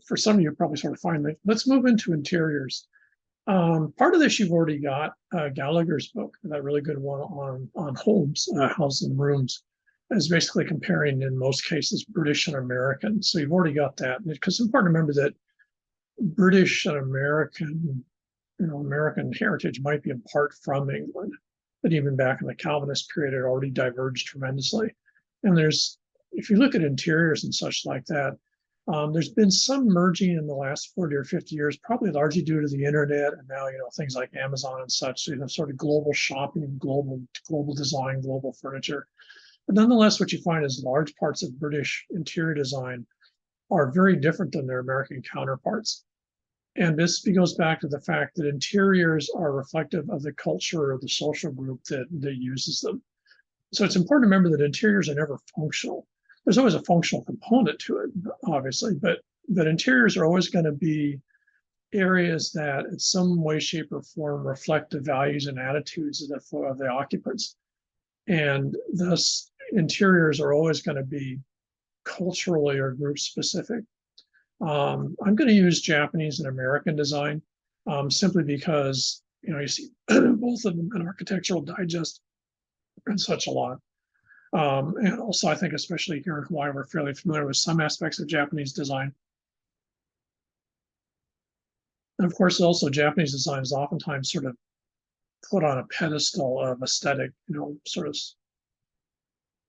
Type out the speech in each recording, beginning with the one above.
for some of you probably sort of find that. Let's move into interiors. Part of this you've already got Gallagher's book, that really good one on homes, houses and rooms, is basically comparing in most cases British and American. So you've already got that, because it's important to remember that British and American, American heritage might be in part from England, but even back in the Calvinist period, it already diverged tremendously. And if you look at interiors and such like that, there's been some merging in the last 40 or 50 years, probably largely due to the internet and now, things like Amazon and such, sort of global shopping, global design, global furniture. But nonetheless, what you find is large parts of British interior design are very different than their American counterparts. And this goes back to the fact that interiors are reflective of the culture or the social group that uses them. So it's important to remember that interiors are never functional. There's always a functional component to it, obviously, but interiors are always going to be areas that in some way, shape, or form reflect the values and attitudes of the occupants. And thus, interiors are always going to be culturally or group specific. I'm going to use Japanese and American design simply because, you see both of them in Architectural Digest and such a lot. And also, I think, especially here in Hawaii, we're fairly familiar with some aspects of Japanese design. And of course, also Japanese design is oftentimes sort of put on a pedestal of aesthetic, sort of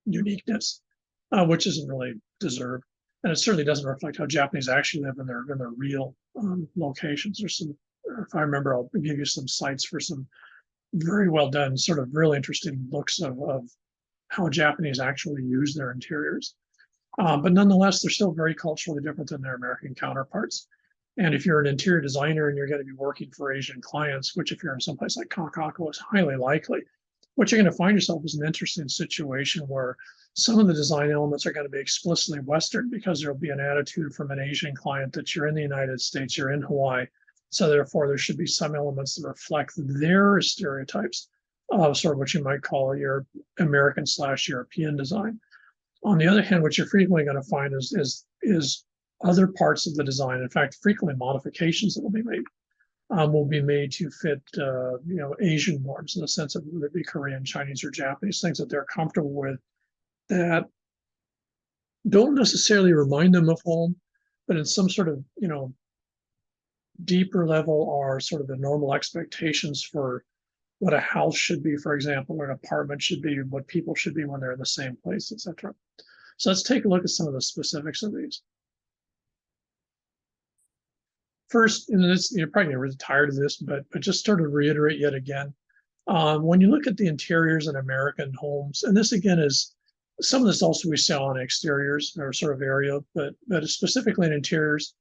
uniqueness, which isn't really deserved. And it certainly doesn't reflect how Japanese actually live in their real locations. If I remember, I'll give you some sites for some very well done, sort of really interesting looks of how Japanese actually use their interiors. But nonetheless, they're still very culturally different than their American counterparts. And if you're an interior designer and you're going to be working for Asian clients, which if you're in someplace like Kakako is highly likely, what you're going to find yourself is an interesting situation where some of the design elements are going to be explicitly Western because there'll be an attitude from an Asian client that you're in the United States, you're in Hawaii. So therefore, there should be some elements that reflect their stereotypes of sort of what you might call your American/European design. On the other hand, what you're frequently going to find is other parts of the design. In fact, frequently modifications that will be made to fit Asian norms in the sense of whether it be Korean, Chinese, or Japanese, things that they're comfortable with that don't necessarily remind them of home, but in some sort of deeper level are sort of the normal expectations for what a house should be, for example, or an apartment should be, what people should be when they're in the same place, etc. So let's take a look at some of the specifics of these. First, and you're probably really tired of this, but just sort of reiterate yet again, when you look at the interiors in American homes, and this again is some of this also we saw on exteriors or sort of area, but specifically in interiors,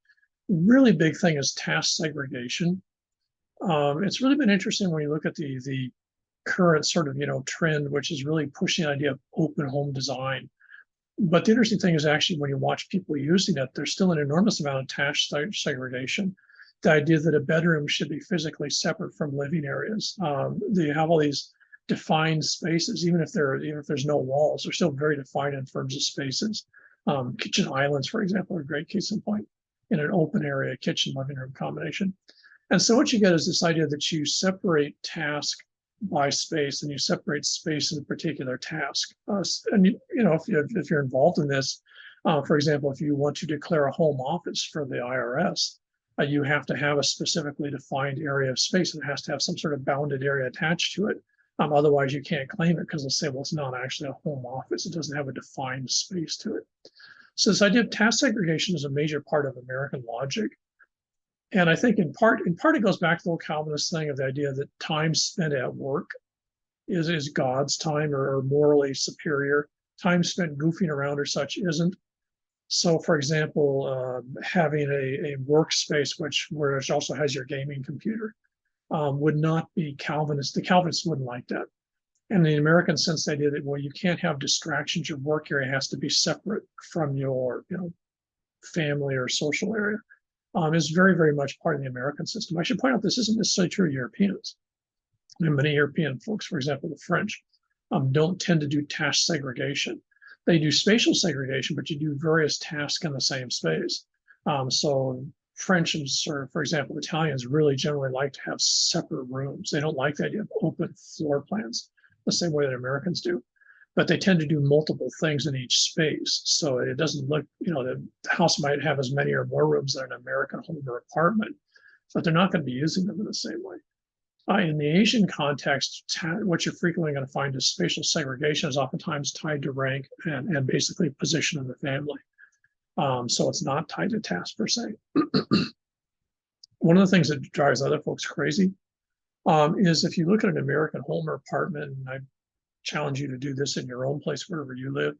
really big thing is task segregation. It's really been interesting when you look at the current sort of trend, which is really pushing the idea of open home design. But the interesting thing is actually when you watch people using it, there's still an enormous amount of task segregation. The idea that a bedroom should be physically separate from living areas. They have all these defined spaces, even if there's no walls, they're still very defined in terms of spaces. Kitchen islands, for example, are a great case in point in an open area kitchen living room combination. And so what you get is this idea that you separate task by space and you separate space in a particular task. And if you're involved in this, for example, if you want to declare a home office for the IRS, you have to have a specifically defined area of space and it has to have some sort of bounded area attached to it. Otherwise, you can't claim it because they'll say, well, it's not actually a home office. It doesn't have a defined space to it. So this idea of task segregation is a major part of American logic. And I think in part it goes back to the old Calvinist thing of the idea that time spent at work is God's time or morally superior. Time spent goofing around or such isn't. So, for example, having a workspace which also has your gaming computer would not be Calvinist. The Calvinists wouldn't like that. And the American sense, the idea that, well, you can't have distractions. Your work area has to be separate from your family or social area. Is very, very much part of the American system. I should point out this isn't necessarily true of Europeans. And many European folks, for example, the French, don't tend to do task segregation. They do spatial segregation, but you do various tasks in the same space. So French and, for example, Italians really generally like to have separate rooms. They don't like the idea of open floor plans the same way that Americans do, but they tend to do multiple things in each space. So it doesn't look, the house might have as many or more rooms than an American home or apartment, but they're not going to be using them in the same way. In the Asian context, what you're frequently going to find is spatial segregation is oftentimes tied to rank and basically position in the family. So it's not tied to task per se. One of the things that drives other folks crazy is if you look at an American home or apartment, and I challenge you to do this in your own place, wherever you live,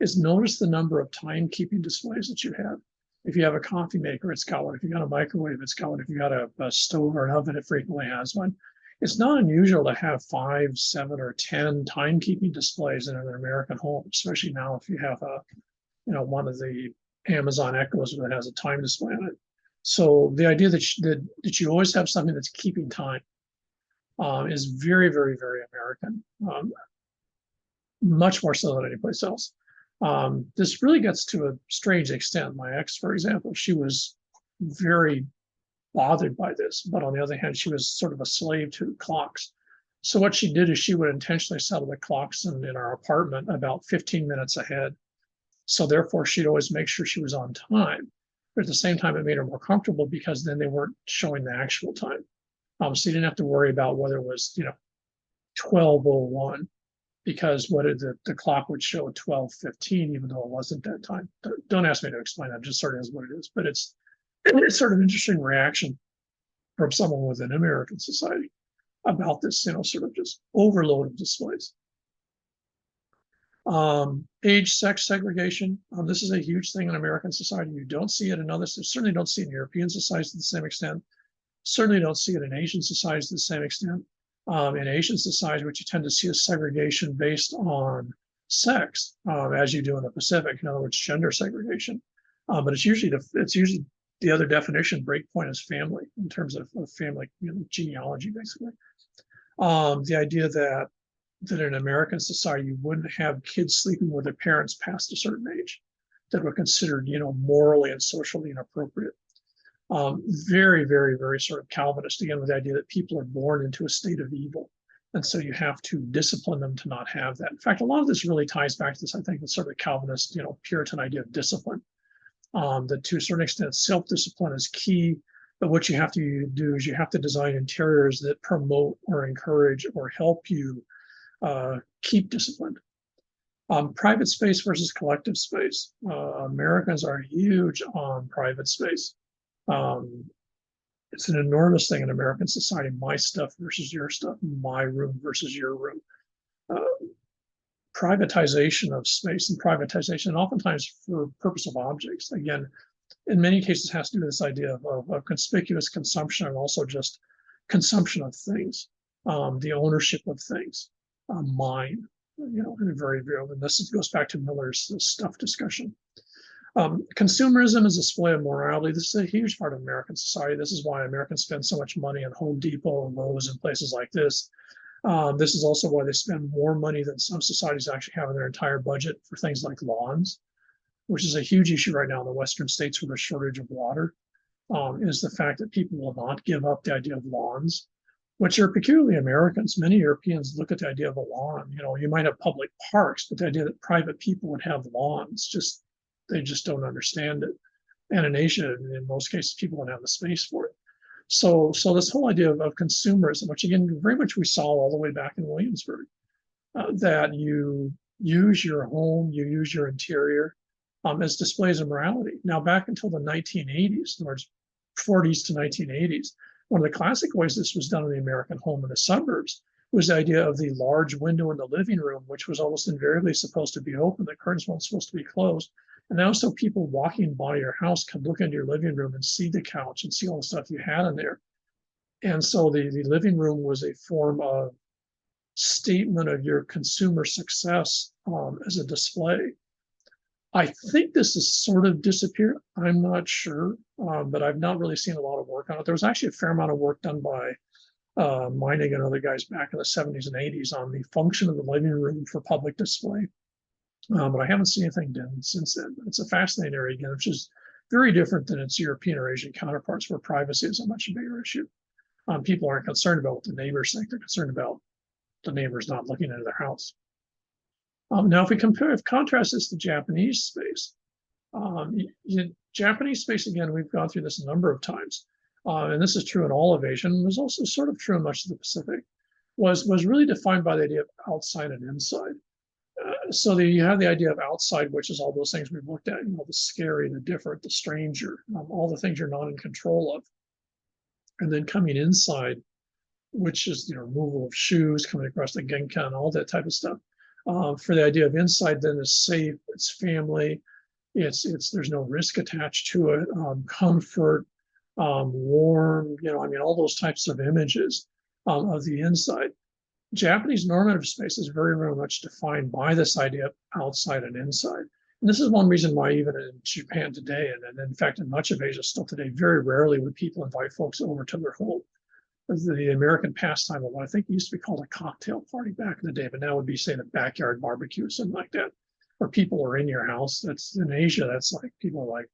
is notice the number of timekeeping displays that you have. If you have a coffee maker, it's got one. If you got a microwave, it's got one. If you got a stove or an oven, it frequently has one. It's not unusual to have 5, 7, or 10 timekeeping displays in an American home, especially now if you have one of the Amazon Echoes that has a time display on it. So the idea that you always have something that's keeping time is very, very, very American, much more so than any place else. This really gets to a strange extent. My ex, for example, she was very bothered by this, but on the other hand, she was sort of a slave to clocks. So what she did is she would intentionally set the clocks in our apartment about 15 minutes ahead. So therefore, she'd always make sure she was on time. But at the same time, it made her more comfortable because then they weren't showing the actual time. So you didn't have to worry about whether it was, 12:01, because the clock would show 12:15, even though it wasn't that time. Don't ask me to explain that, just sort of is what it is. But it's sort of an interesting reaction from someone within American society about this, sort of just overload of displays. Age, sex segregation. This is a huge thing in American society. You don't see it in others. Certainly don't see it in European societies to the same extent. Certainly don't see it in Asian societies to the same extent. In Asian societies, what you tend to see is segregation based on sex, as you do in the Pacific. In other words, gender segregation. But it's usually the other definition. Breakpoint is family in terms of family genealogy, basically. The idea that in American society you wouldn't have kids sleeping with their parents past a certain age that were considered, morally and socially inappropriate. Very, very, very sort of Calvinist, again, with the idea that people are born into a state of evil. And so you have to discipline them to not have that. In fact, a lot of this really ties back to this, I think, the sort of Calvinist, Puritan idea of discipline. That to a certain extent, self-discipline is key. But what you have to do is you have to design interiors that promote or encourage or help you keep disciplined. Private space versus collective space. Americans are huge on private space. It's an enormous thing in American society. My stuff versus your stuff, my room versus your room. Privatization of space and privatization, oftentimes for purpose of objects. Again, in many cases has to do with this idea of conspicuous consumption and also just consumption of things, the ownership of things, mine, and very, very, and this goes back to Miller's stuff discussion. Consumerism is a display of morality. This is a huge part of American society. This is why Americans spend so much money on Home Depot and Lowe's and places like this. This is also why they spend more money than some societies actually have in their entire budget for things like lawns, which is a huge issue right now in the Western states with a shortage of water, is the fact that people will not give up the idea of lawns, which are peculiarly Americans. Many Europeans look at the idea of a lawn. You might have public parks, but the idea that private people would have lawns, they just don't understand it. And in Asia, in most cases, people don't have the space for it. So this whole idea of consumerism, which again, very much we saw all the way back in Williamsburg, that you use your home, you use your interior as displays of morality. Now, back until the 1980s, in other words, 40s to 1980s, one of the classic ways this was done in the American home in the suburbs was the idea of the large window in the living room, which was almost invariably supposed to be open. The curtains weren't supposed to be closed. And now, so people walking by your house can look into your living room and see the couch and see all the stuff you had in there. And so the living room was a form of statement of your consumer success as a display. I think this has sort of disappeared. I'm not sure, but I've not really seen a lot of work on it. There was actually a fair amount of work done by Meinig and other guys back in the 70s and 80s on the function of the living room for public display. But I haven't seen anything done since then. It's a fascinating area, again, which is very different than its European or Asian counterparts, where privacy is a much bigger issue. People aren't concerned about what the neighbors think; they're concerned about the neighbors not looking into their house. Now, if we contrast this to Japanese space, Japanese space, again, we've gone through this a number of times, and this is true in all of Asia, and was also sort of true in much of the Pacific, was really defined by the idea of outside and inside. So you have the idea of outside, which is all those things we've looked at, the scary, the different, the stranger, all the things you're not in control of. And then coming inside, which is, removal of shoes, coming across the genkan, all that type of stuff. For the idea of inside, then is safe, it's family, there's no risk attached to it, comfort, warm, all those types of images of the inside. Japanese normative space is very, very much defined by this idea of outside and inside. And this is one reason why even in Japan today, and in fact in much of Asia still today, very rarely would people invite folks over to their home. The American pastime of what I think used to be called a cocktail party back in the day, but now would be, say, a backyard barbecue or something like that, where people are in your house. That's in Asia. That's like people are like,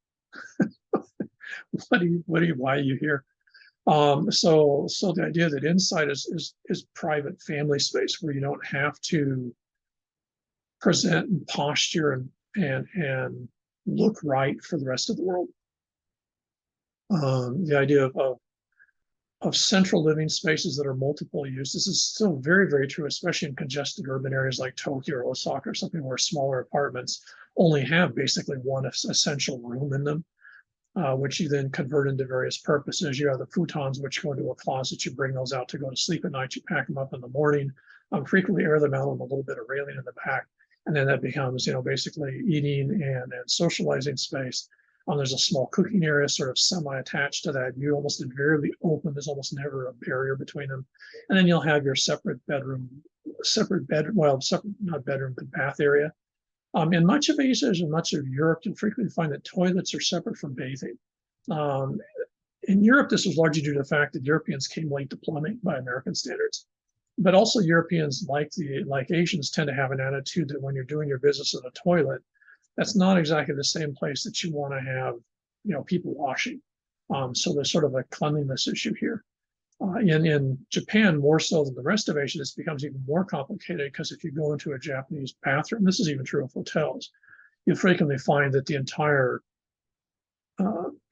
why are you here? So the idea that inside is private family space where you don't have to present and posture and look right for the rest of the world. The idea of central living spaces that are multiple use. This is still very, very true, especially in congested urban areas like Tokyo or Osaka or something where smaller apartments only have basically one essential room in them. Which you then convert into various purposes. You have the futons, which go into a closet. You bring those out to go to sleep at night. You pack them up in the morning. Frequently air them out on a little bit of railing in the back. And then that becomes, basically eating and socializing space. There's a small cooking area sort of semi-attached to that. You almost invariably open. There's almost never a barrier between them. And then you'll have your separate not bedroom, but bath area. In much of Asia and much of Europe, you'll frequently find that toilets are separate from bathing. In Europe, this was largely due to the fact that Europeans came late to plumbing by American standards. But also Europeans, like Asians, tend to have an attitude that when you're doing your business in a toilet, that's not exactly the same place that you want to have, people washing. So there's sort of a cleanliness issue here. In Japan, more so than the rest of Asia, this becomes even more complicated because if you go into a Japanese bathroom, this is even true of hotels, you frequently find that the entire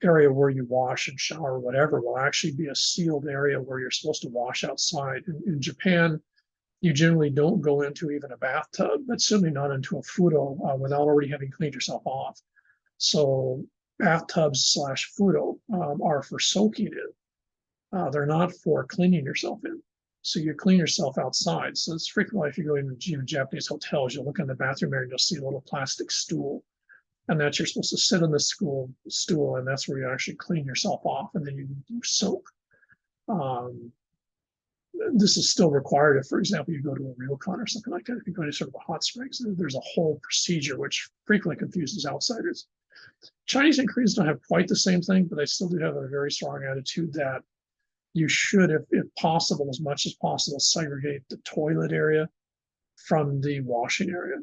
area where you wash and shower or whatever will actually be a sealed area where you're supposed to wash outside. In Japan, you generally don't go into even a bathtub, but certainly not into a fudo without already having cleaned yourself off. So bathtubs / fudo are for soaking in. They're not for cleaning yourself in. So you clean yourself outside. So it's frequently, if you go into Japanese hotels, you'll look in the bathroom area and you'll see a little plastic stool. And that you're supposed to sit on the stool, and that's where you actually clean yourself off, and then you soak. This is still required if, for example, you go to a ryokan or something like that. If you go to sort of a hot springs, there's a whole procedure which frequently confuses outsiders. Chinese and Koreans don't have quite the same thing, but they still do have a very strong attitude that you should, if possible, as much as possible, segregate the toilet area from the washing area.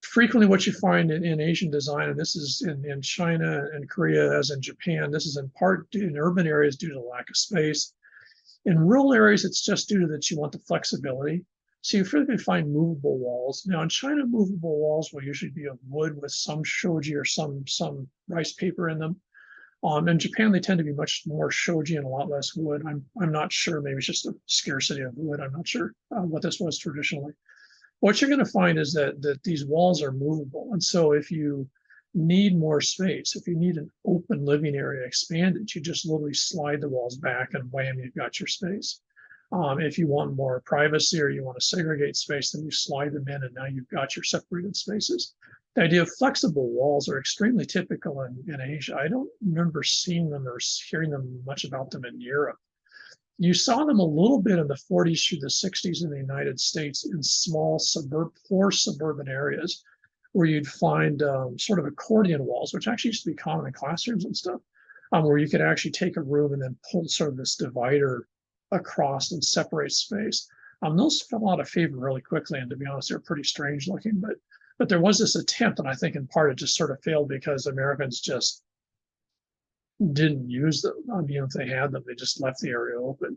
Frequently what you find in Asian design, and this is in China and Korea as in Japan, this is in part in urban areas due to the lack of space. In rural areas, it's just due to that you want the flexibility. So you frequently find movable walls. Now in China, movable walls will usually be of wood with some shoji or some rice paper in them. In Japan, they tend to be much more shoji and a lot less wood. I'm not sure, maybe it's just a scarcity of wood. I'm not sure what this was traditionally. What you're going to find is that these walls are movable. And so if you need more space, if you need an open living area expanded, you just literally slide the walls back and wham, you've got your space. If you want more privacy or you want to segregate space, then you slide them in and now you've got your separated spaces. The idea of flexible walls are extremely typical in Asia. I don't remember seeing them or hearing them much about them in Europe. You saw them a little bit in the 40s through the 60s in the United States in small poor suburban areas where you'd find sort of accordion walls, which actually used to be common in classrooms and stuff, where you could actually take a room and then pull sort of this divider across and separate space. Those fell out of favor really quickly, and to be honest, they're pretty strange looking, but But there was this attempt, and I think in part it just sort of failed because Americans just didn't use them. I mean, if they had them, they just left the area open.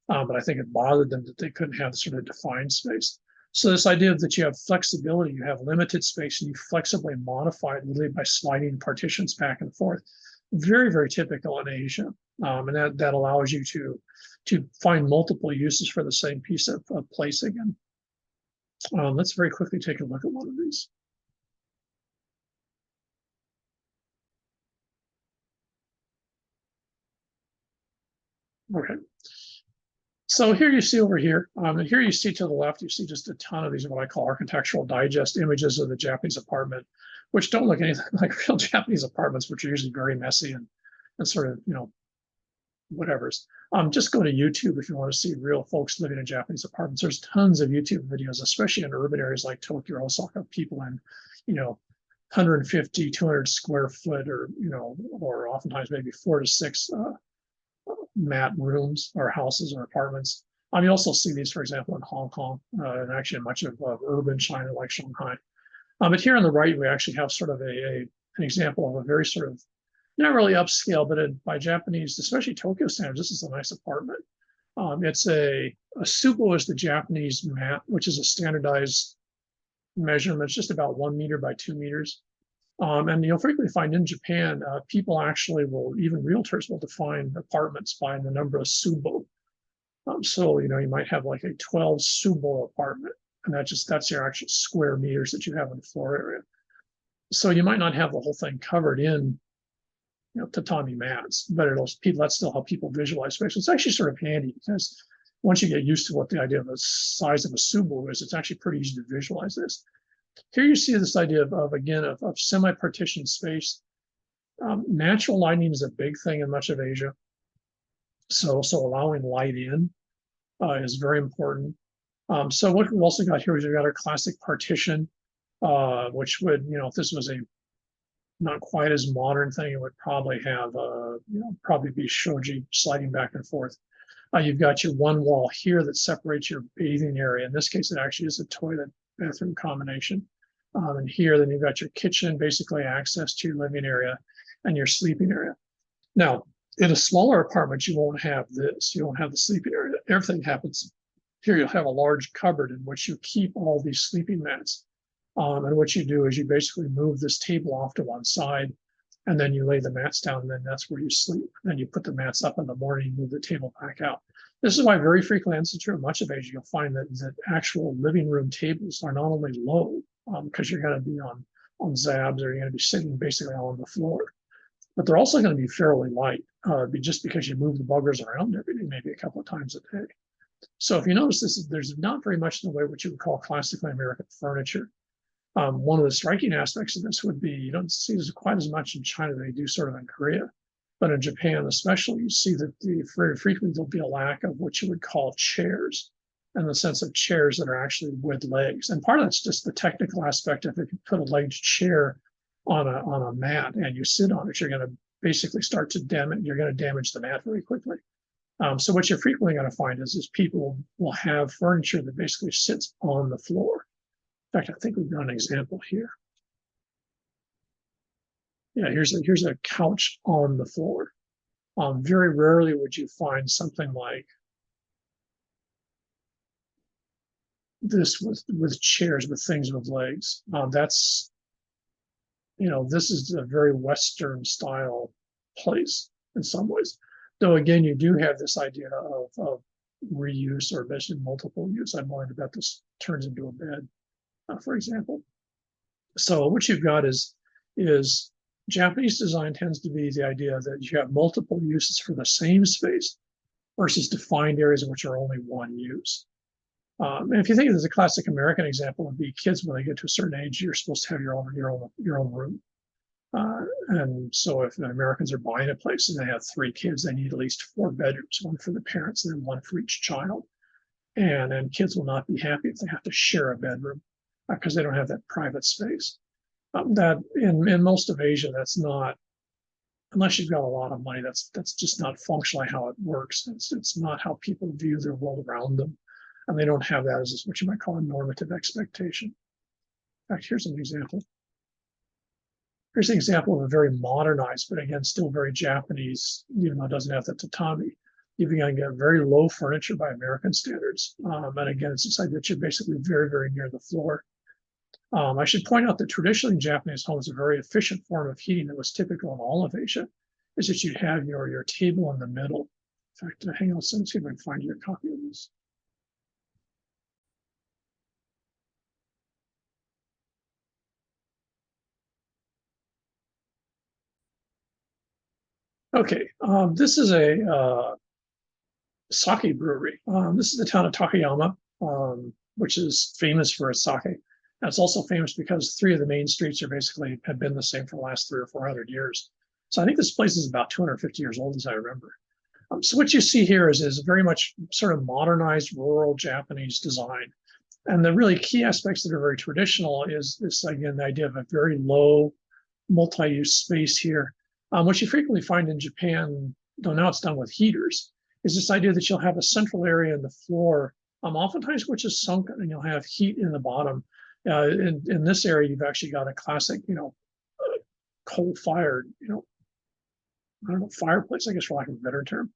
But I think it bothered them that they couldn't have sort of defined space. So this idea that you have flexibility, you have limited space, and you flexibly modify it literally by sliding partitions back and forth, very, very typical in Asia. And that allows you to find multiple uses for the same piece of place again. Let's very quickly take a look at one of these. Okay. So here you see over here, and here you see to the left, you see just a ton of these, what I call architectural digest images of the Japanese apartment, which don't look anything like real Japanese apartments, which are usually very messy and sort of, whatever's. Just go to YouTube if you want to see real folks living in Japanese apartments. There's tons of YouTube videos, especially in urban areas like Tokyo or Osaka, people in, 150, 200 square foot or, or oftentimes maybe 4 to 6 mat rooms or houses or apartments. You also see these, for example, in Hong Kong and actually in much of urban China like Shanghai. But here on the right, we actually have sort of an example of a very sort of, not really upscale, but by Japanese, especially Tokyo standards, this is a nice apartment. It's a tsubo is the Japanese mat, which is a standardized measurement. It's just about 1 meter by 2 meters. And you'll frequently find in Japan, people actually even realtors will define apartments by the number of tsubo. So, you might have like a 12 tsubo apartment, and that's your actual square meters that you have in the floor area. So you might not have the whole thing covered in, tatami mats, but that's still how people visualize space. It's actually sort of handy because once you get used to what the idea of the size of a tsubo is, it's actually pretty easy to visualize this. Here you see this idea of semi-partitioned space. Natural lighting is a big thing in much of Asia. So allowing light in is very important. So what we've also got here is we've got our classic partition, which would, if this was a not quite as modern thing, it would probably have, probably be shoji sliding back and forth. You've got your one wall here that separates your bathing area. In this case, it actually is a toilet bathroom combination. And here, then you've got your kitchen, basically access to your living area and your sleeping area. Now, in a smaller apartment, you won't have this. You won't have the sleeping area. Everything happens here. You'll have a large cupboard in which you keep all these sleeping mats. And what you do is you basically move this table off to one side, and then you lay the mats down, and then that's where you sleep. Then you put the mats up in the morning, move the table back out. This is why very frequently, and this is true in much of Asia, you'll find that actual living room tables are not only low, because you're going to be on zabs, or you're going to be sitting basically on the floor, but they're also going to be fairly light, just because you move the buggers around every day, maybe a couple of times a day. So if you notice there's not very much in the way what you would call classically American furniture. One of the striking aspects of this would be you don't see this quite as much in China as they do sort of in Korea, but in Japan especially, you see that very frequently there'll be a lack of what you would call chairs, in the sense of chairs that are actually with legs. And part of that's just the technical aspect of if you put a legged chair on a mat and you sit on it, you're going to basically start to damage the mat very quickly. So what you're frequently going to find is people will have furniture that basically sits on the floor. In fact, I think we've got an example here. Yeah, here's a couch on the floor. Very rarely would you find something like this with chairs, with things with legs. This is a very Western style place in some ways. Though again, you do have this idea of reuse or basically multiple use. I'm willing to bet this turns into a bed, for example. So what you've got is Japanese design tends to be the idea that you have multiple uses for the same space versus defined areas in which are only one use. And if you think of it as a classic American example, would be kids when they get to a certain age, you're supposed to have your own room. And so if the Americans are buying a place and they have 3 kids, they need at least 4 bedrooms, one for the parents and then one for each child. And kids will not be happy if they have to share a bedroom because they don't have that private space. That in most of Asia, that's not, unless you've got a lot of money, that's just not functionally how it works. It's not how people view their world around them. And they don't have that as what you might call a normative expectation. In fact, here's an example. Here's an example of a very modernized, but again, still very Japanese, even though it doesn't have the tatami. You're going to get very low furniture by American standards. And again, it's this idea that you're basically very, very near the floor. I should point out that traditionally in Japanese homes, a very efficient form of heating that was typical in all of Asia is that you'd have your table in the middle. In fact, hang on a second, see if I can find you a copy of this. Okay, this is a sake brewery. This is the town of Takayama, which is famous for its sake. And it's also famous because three of the main streets are basically have been the same for the last 300 or 400 years. So I think this place is about 250 years old, as I remember. So what you see here is very much sort of modernized rural Japanese design. And the really key aspects that are very traditional is this, again, the idea of a very low multi-use space here. What you frequently find in Japan, though now it's done with heaters, is this idea that you'll have a central area in the floor, oftentimes which is sunken, and you'll have heat in the bottom. In this area, you've actually got a classic, coal-fired, I don't know, fireplace, I guess, for lack of a better term.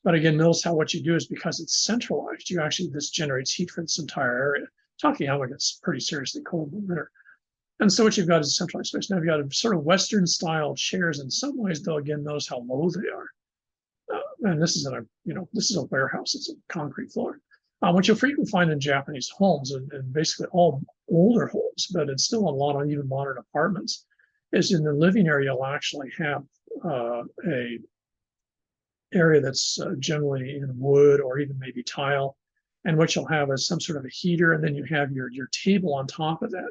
But again, notice how what you do is because it's centralized, this generates heat for this entire area. Takayama gets pretty seriously cold in the winter. And so what you've got is a centralized space. Now you've got a sort of Western style chairs in some ways, though, again, notice how low they are. And this is this is a warehouse, it's a concrete floor. What you'll frequently find in Japanese homes, and basically all older homes, but it's still a lot on even modern apartments, is in the living area, you'll actually have a area that's generally in wood or even maybe tile. And what you'll have is some sort of a heater, and then you have your table on top of that.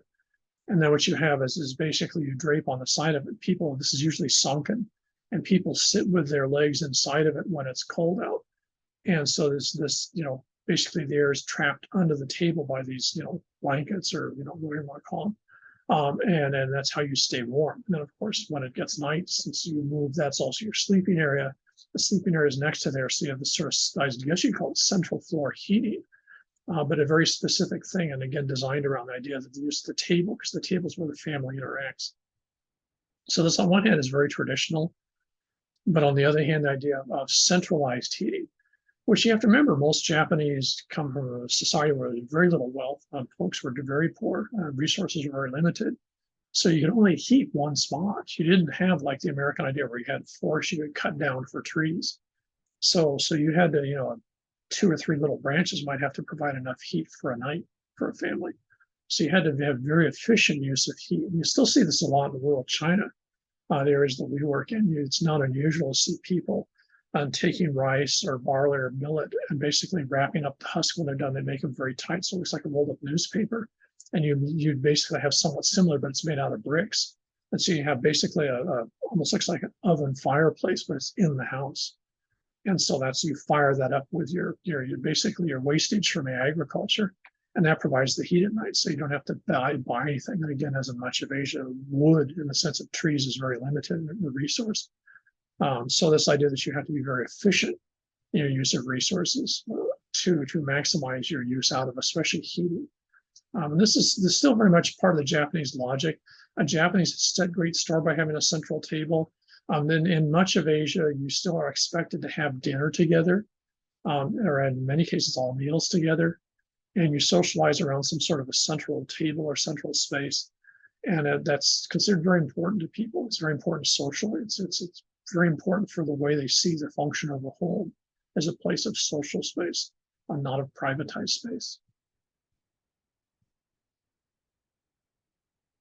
And then what you have is basically you drape on the side of it. This is usually sunken, and people sit with their legs inside of it when it's cold out. And so this basically the air is trapped under the table by these, blankets or, whatever you want to call them. And that's how you stay warm. And then, of course, when it gets night, since you move, that's also your sleeping area. The sleeping area is next to there. So you have this sort of, I guess you call it central floor heating, but a very specific thing. And again, designed around the idea that they use the table because the table is where the family interacts. So this on one hand is very traditional, but on the other hand, the idea of centralized heating, which you have to remember, most Japanese come from a society where there's very little wealth. Folks were very poor, resources were very limited. So you could only heat one spot. You didn't have like the American idea where you had forests you could cut down for trees. So you had to, 2 or 3 little branches might have to provide enough heat for a night for a family. So you had to have very efficient use of heat. And you still see this a lot in rural China, the areas that we work in. It's not unusual to see people taking rice or barley or millet and basically wrapping up the husk when they're done. They make them very tight, so it looks like a rolled up newspaper. And you basically have somewhat similar, but it's made out of bricks. And so you have basically almost looks like an oven fireplace, but it's in the house. And so you fire that up with your basically your wastage from agriculture, and that provides the heat at night. So you don't have to buy anything. And again, as in much of Asia, wood in the sense of trees is very limited in the resource. So this idea that you have to be very efficient in your use of resources to maximize your use out of especially heating. This is still very much part of the Japanese logic. Japanese set great store by having a central table. Then in much of Asia, you still are expected to have dinner together, or in many cases, all meals together, and you socialize around some sort of a central table or central space. And that's considered very important to people. It's very important socially. It's very important for the way they see the function of a home as a place of social space, not of privatized space.